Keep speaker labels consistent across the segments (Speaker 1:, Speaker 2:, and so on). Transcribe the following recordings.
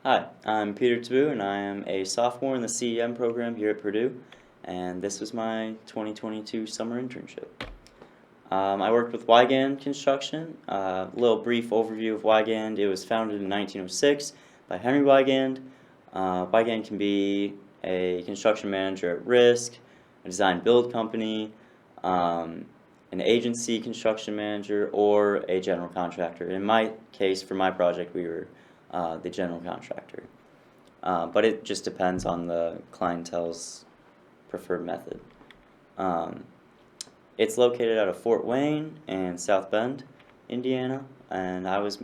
Speaker 1: Hi, I'm Peter Tiebout, and I am a sophomore in the CEM program here at Purdue, and this was my 2022 summer internship. I worked with Wigand Construction. A little brief overview of Wigand. It was founded in 1906 by Henry Wigand. Wigand can be a construction manager at risk, a design build company, um, an agency construction manager, or a general contractor. In my case, for my project, we were the general contractor. But it just depends on the clientele's preferred method. Um, it's located out of Fort Wayne and South Bend, Indiana, and I was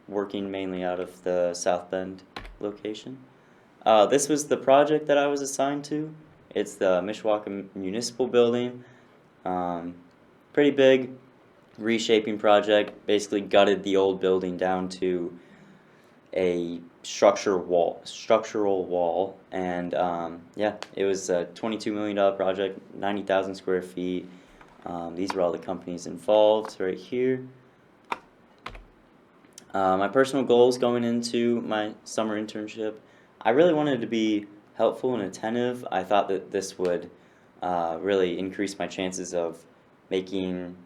Speaker 1: working mainly out of the South Bend location. This was the project that I was assigned to. It's the Mishawaka Municipal Building. Um, Pretty big reshaping project. Basically gutted the old building down to a structural wall, and yeah, it was a $22 million project, 90,000 square feet. These are all the companies involved right here. My personal goals going into my summer internship, I really wanted to be helpful and attentive. I thought that this would really increase my chances of making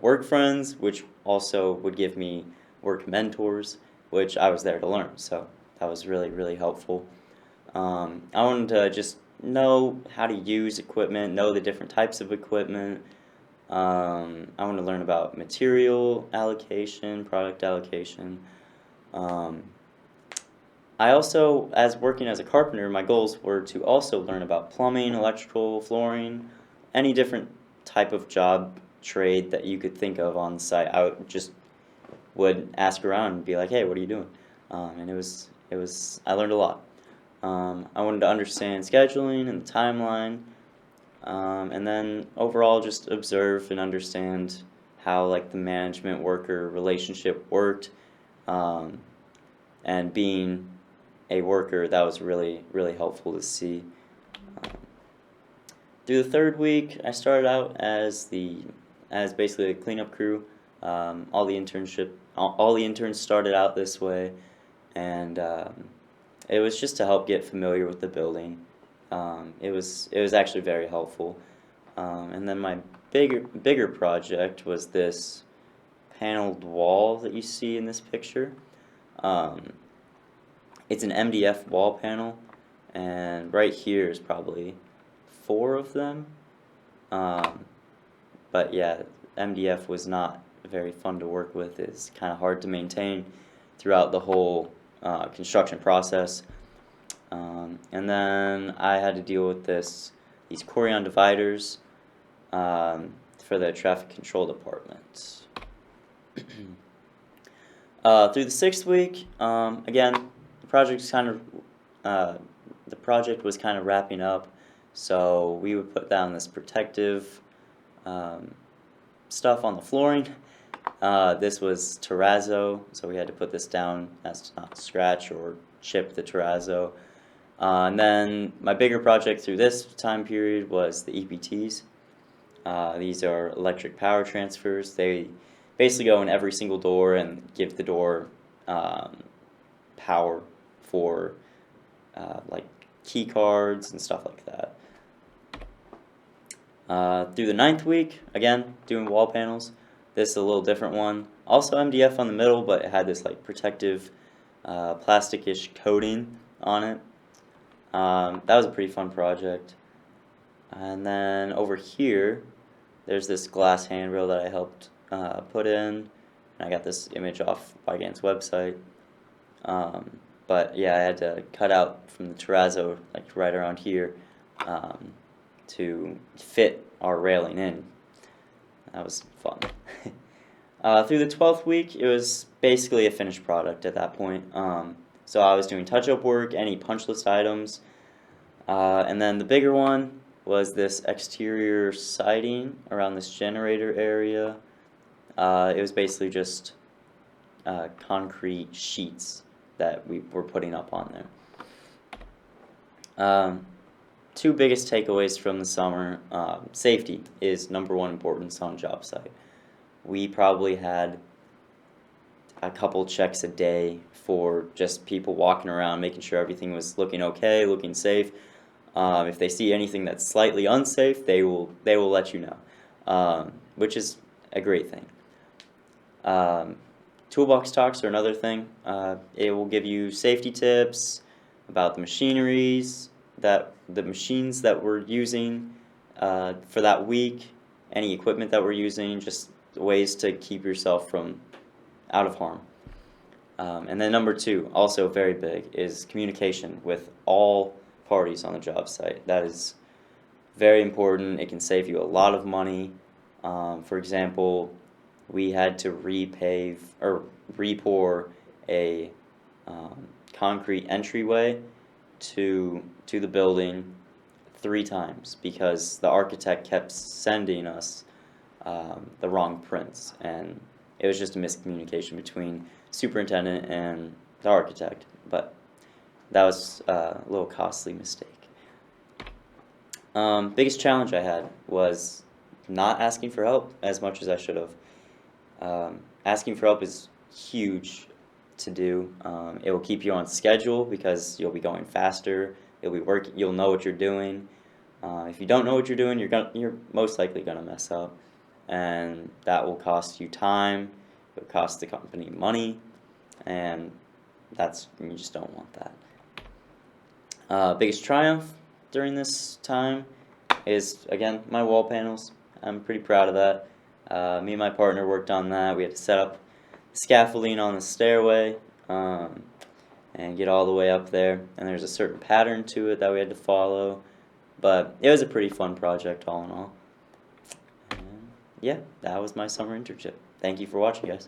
Speaker 1: work friends, which also would give me work mentors, which I was there to learn. So that was really, really helpful. I wanted to just know how to use equipment, know the different types of equipment. I want to learn about material allocation, product allocation. Um, I also, as working as a carpenter, my goals were to also learn about plumbing, electrical, flooring, any different type of job trade that you could think of on site. Would ask around and be like, "Hey, what are you doing?" And I learned a lot. I wanted to understand scheduling and the timeline, and then overall just observe and understand how like the management worker relationship worked, um, and being a worker, that was really, really helpful to see. Um, Through the third week, I started out as basically a cleanup crew. All the interns started out this way, and it was just to help get familiar with the building. It was actually very helpful. And then my bigger project was this paneled wall that you see in this picture. Um, it's an MDF wall panel, and right here is probably four of them. Um, but yeah, MDF was not very fun to work with. It's kind of hard to maintain throughout the whole construction process. And then I had to deal with these Corian dividers for the traffic control department. Through the sixth week, again, uh, the project was kind of wrapping up, so we would put down this protective um, stuff on the flooring. This was terrazzo, so we had to put this down as to not scratch or chip the terrazzo. And then my bigger project through this time period was the EPTs. These are electric power transfers. They basically go in every single door and give the door um, power for like key cards and stuff like that. Through the ninth week, again, doing wall panels. This is a little different one. Also MDF on the middle, but it had this like protective plastic-ish coating on it. That was a pretty fun project. And then over here, there's this glass handrail that I helped put in. And I got this image off Wigand's website. But yeah, I had to cut out from the terrazzo, like right around here, to fit our railing in. That was fun. Through the 12th week, it was basically a finished product at that point. So I was doing touch-up work, any punch list items, and then the bigger one was this exterior siding around this generator area. It was basically just concrete sheets that we were putting up on there. Two biggest takeaways from the summer: safety is number one importance on job site. We probably had a couple checks a day for just people walking around, making sure everything was looking okay, looking safe. If they see anything that's slightly unsafe, they will let you know, which is a great thing. Um, Toolbox talks are another thing. It will give you safety tips about the machineries the machines that we're using for that week, any equipment that we're using, just ways to keep yourself from out of harm. And then number two, also very big, is communication with all parties on the job site. That is very important. It can save you a lot of money. For example, we had to repave or repour a concrete entryway to the building 3 times because the architect kept sending us the wrong prints, and it was just a miscommunication between superintendent and the architect. But that was a little costly mistake. Biggest challenge I had was not asking for help as much as I should have. Asking for help is huge to do. It will keep you on schedule because you'll be going faster. You'll know what you're doing. If you don't know what you're doing, you're most likely gonna mess up, and that will cost you time. It will cost the company money, and you just don't want that. Biggest triumph during this time is, again, my wall panels. I'm pretty proud of that. Me and my partner worked on that. We had to set up scaffolding on the stairway and get all the way up there. And there's a certain pattern to it that we had to follow. But it was a pretty fun project all in all. And yeah, that was my summer internship. Thank you for watching, guys.